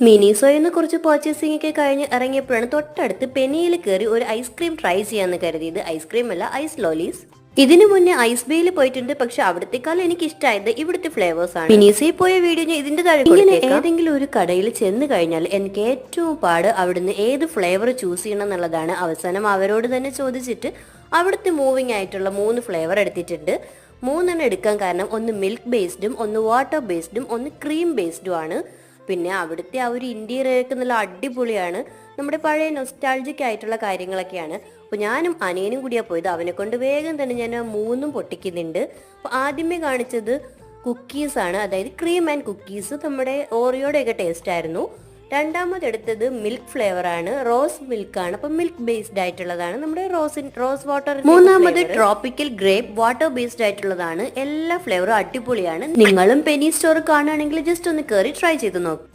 മിനിസോയിൽ കുറച്ച് പർച്ചേസിംഗ് ഒക്കെ കഴിഞ്ഞ് ഇറങ്ങിയപ്പോഴാണ് തൊട്ടടുത്ത് പെനിയിൽ കയറി ഒരു ഐസ്ക്രീം ട്രൈ ചെയ്യാന്ന് കരുതിയത്. ഐസ്ക്രീം അല്ല, ഐസ് ലോലീസ്. ഇതിനു മുന്നേ ഐസ് ബേയിൽ പോയിട്ടുണ്ട്, പക്ഷെ അവിടത്തെക്കാൾ എനിക്ക് ഇഷ്ടമായത് ഇവിടുത്തെ ഫ്ലേവേഴ്സ് ആണ്. മിനിസയിൽ പോയ വീഡിയോ ഞാൻ ഇതിന്റെ താഴെ ഇങ്ങനെ ഏതെങ്കിലും ഒരു കടയിൽ ചെന്ന് കഴിഞ്ഞാൽ എനിക്ക് ഏറ്റവും പാട് അവിടുന്ന് ഏത് ഫ്ലേവർ ചൂസ് ചെയ്യണം എന്നുള്ളതാണ്. അവസാനം അവരോട് തന്നെ ചോദിച്ചിട്ട് അവിടുത്തെ മൂവിങ് ആയിട്ടുള്ള 3 ഫ്ലേവർ എടുത്തിട്ടുണ്ട്. 3 എടുക്കാൻ കാരണം ഒന്ന് മിൽക്ക് ബേസ്ഡും, ഒന്ന് വാട്ടർ ബേസ്ഡും, ഒന്ന് ക്രീം ബേസ്ഡും ആണ്. പിന്നെ അവിടുത്തെ ആ ഒരു ഇന്റീരിയറൊക്കെ നല്ല അടിപൊളിയാണ്. നമ്മുടെ പഴയ നൊസ്റ്റാൾജിക് ആയിട്ടുള്ള കാര്യങ്ങളൊക്കെയാണ്. അപ്പോൾ ഞാനും അനിയനും കൂടിയാണ് പോയത്. അവനെ കൊണ്ട് വേഗം തന്നെ ഞാൻ 3 പൊട്ടിക്കുന്നുണ്ട്. അപ്പോൾ ആദ്യമേ കാണിച്ചത് കുക്കീസാണ്, അതായത് ക്രീം ആൻഡ് കുക്കീസ്. നമ്മുടെ ഓറിയോടെയൊക്കെ ടേസ്റ്റ് ആയിരുന്നു. രണ്ടാമത് എടുത്തത് മിൽക്ക് ഫ്ലേവർ ആണ്, റോസ് മിൽക്ക് ആണ്. അപ്പം മിൽക്ക് ബേസ്ഡ് ആയിട്ടുള്ളതാണ്, നമ്മുടെ റോസ് വാട്ടർ. മൂന്നാമത് ട്രോപ്പിക്കൽ ഗ്രേപ്പ്, വാട്ടർ ബേസ്ഡ് ആയിട്ടുള്ളതാണ്. എല്ലാ ഫ്ലേവറും അടിപൊളിയാണ്. നിങ്ങളും പെനി സ്റ്റോർ കാണുകയാണെങ്കിൽ ജസ്റ്റ് ഒന്ന് കയറി ട്രൈ ചെയ്ത് നോക്കും.